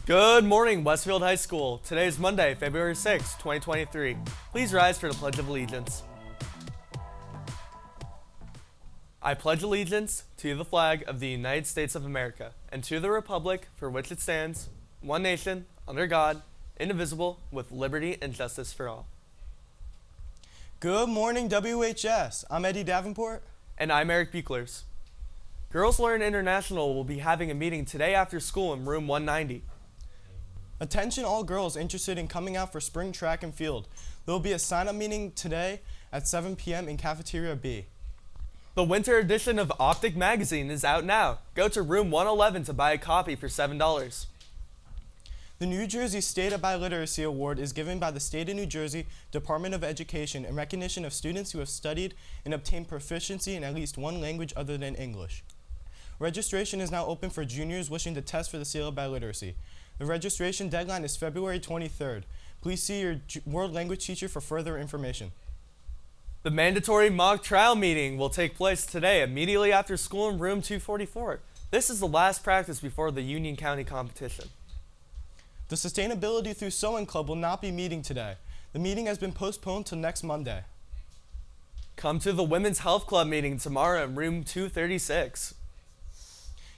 Good morning, Westfield High School. Today is Monday, February 6, 2023. Please rise for the Pledge of Allegiance. I pledge allegiance to the flag of the United States of America and to the republic for which it stands, one nation, under God, indivisible, with liberty and justice for all. Good morning, WHS. I'm Eddie Davenport. And I'm Eric Buchlers. Girls Learn International will be having a meeting today after school in room 190. Attention all girls interested in coming out for spring track and field. There will be a sign-up meeting today at 7 p.m. in Cafeteria B. The winter edition of Optic Magazine is out now. Go to room 111 to buy a copy for $7. The New Jersey State of Biliteracy Award is given by the State of New Jersey Department of Education in recognition of students who have studied and obtained proficiency in at least one language other than English. Registration is now open for juniors wishing to test for the seal of biliteracy. The registration deadline is February 23rd. Please see your world language teacher for further information. The mandatory mock trial meeting will take place today immediately after school in room 244. This is the last practice before the Union County competition. The Sustainability Through Sewing Club will not be meeting today. The meeting has been postponed till next Monday. Come to the Women's Health Club meeting tomorrow in room 236.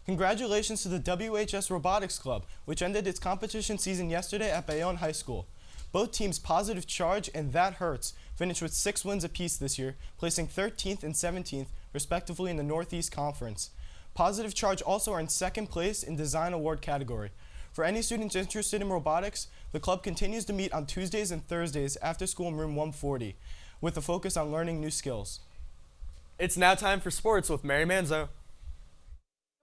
Congratulations to the WHS Robotics Club, which ended its competition season yesterday at Bayonne High School. Both teams, Positive Charge and That Hurts, finished with 6 wins apiece this year, placing 13th and 17th, respectively, in the Northeast Conference. Positive Charge also earned second place in Design Award category. For any students interested in robotics, the club continues to meet on Tuesdays and Thursdays after school in room 140, with a focus on learning new skills. It's now time for sports with Mary Manzo.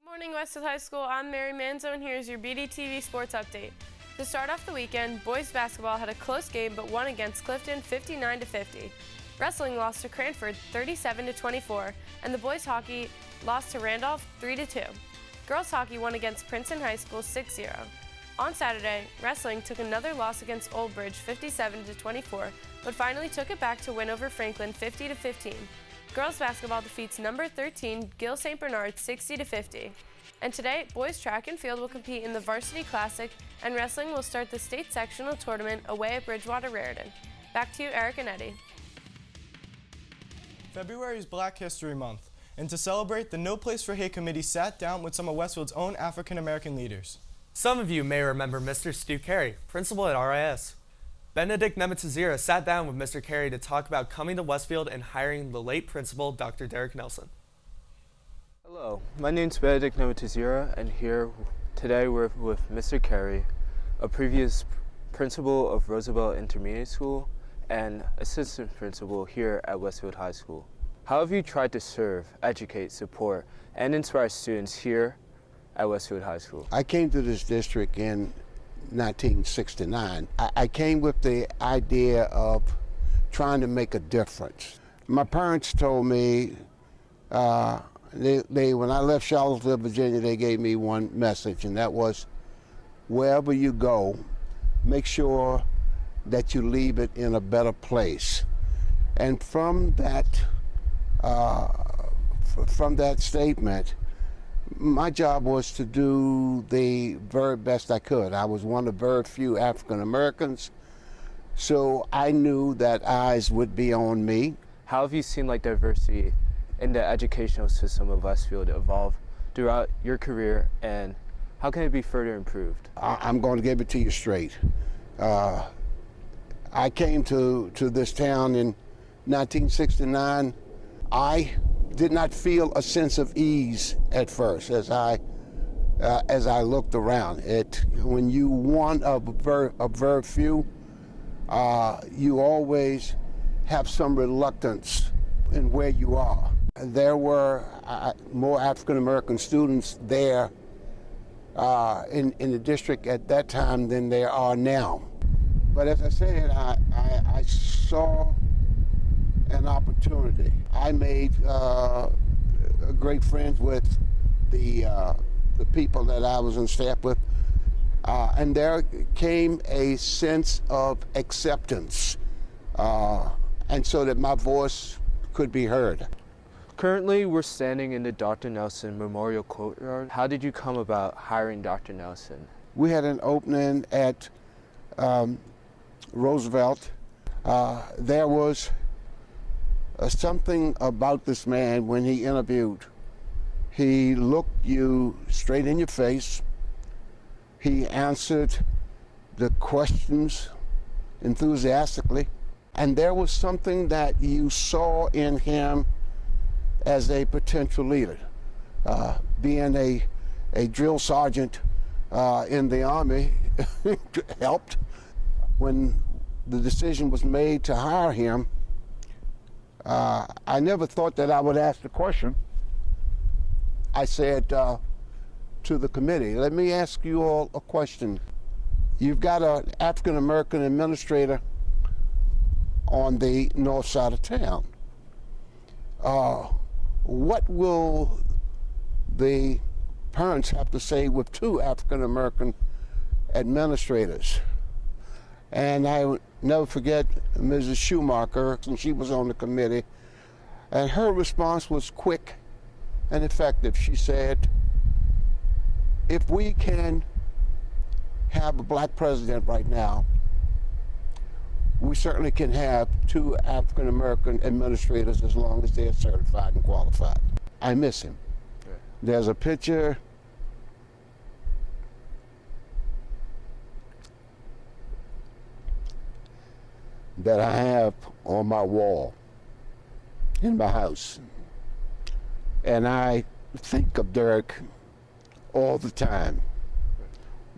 Good morning, Westfield High School. I'm Mary Manzo, and here's your BDTV Sports Update. To start off the weekend, boys basketball had a close game but won against Clifton 59-50. Wrestling lost to Cranford 37-24, and the boys hockey lost to Randolph 3-2. Girls hockey won against Princeton High School 6-0. On Saturday, wrestling took another loss against Old Bridge 57-24, but finally took it back to win over Franklin 50-15. Girls basketball defeats number 13 Gill St. Bernard 60-50. And today, boys track and field will compete in the Varsity Classic, and wrestling will start the state sectional tournament away at Bridgewater Raritan. Back to you, Eric and Eddie. February is Black History Month, and to celebrate, the No Place for Hate Committee sat down with some of Westfield's own African-American leaders. Some of you may remember Mr. Stu Carey, principal at RIS. Benedict Nematazira sat down with Mr. Carey to talk about coming to Westfield and hiring the late principal, Dr. Derek Nelson. Hello, my name's Benedict Nematazira, and here today we're with Mr. Carey, a previous principal of Roosevelt Intermediate School and assistant principal here at Westfield High School. How have you tried to serve, educate, support, and inspire students here at Westfield High School? I came to this district in 1969. I came with the idea of trying to make a difference. My parents told me, when I left Charlottesville, Virginia, they gave me one message, and that was, wherever you go, make sure that you leave it in a better place. And from that statement, my job was to do the very best I could. I was one of very few African Americans, so I knew that eyes would be on me. How have you seen diversity in the educational system of Westfield evolve throughout your career, and how can it be further improved? I'm going to give it to you straight. I came to this town in 1969. I did not feel a sense of ease at first as I looked around. When you one of very few, you always have some reluctance in where you are. There were more African American students there in the district at that time than there are now. But as I said, I saw an opportunity. I made great friends with the people that I was on staff with, and there came a sense of acceptance, and so that my voice could be heard. Currently, we're standing in the Dr. Nelson Memorial Courtyard. How did you come about hiring Dr. Nelson? We had an opening at Roosevelt. There was something about this man when he interviewed. He looked you straight in your face. He answered the questions enthusiastically. And there was something that you saw in him as a potential leader. Being a drill sergeant in the Army helped. When the decision was made to hire him, I never thought that I would ask the question. I said to the committee, let me ask you all a question. You've got an African-American administrator on the north side of town. What will the parents have to say with two African-American administrators? And I will never forget Mrs. Schumacher, and she was on the committee, and her response was quick and effective. She said, if we can have a black president right now, we certainly can have two African-American administrators as long as they're certified and qualified. I miss him. Right. There's a picture that I have on my wall in my house. And I think of Derek all the time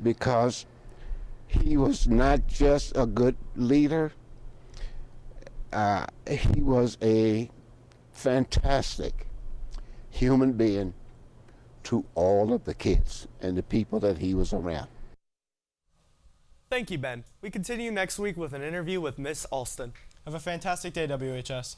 because he was not just a good leader, he was a fantastic human being to all of the kids and the people that he was around. Thank you, Ben. We continue next week with an interview with Miss Alston. Have a fantastic day, WHS.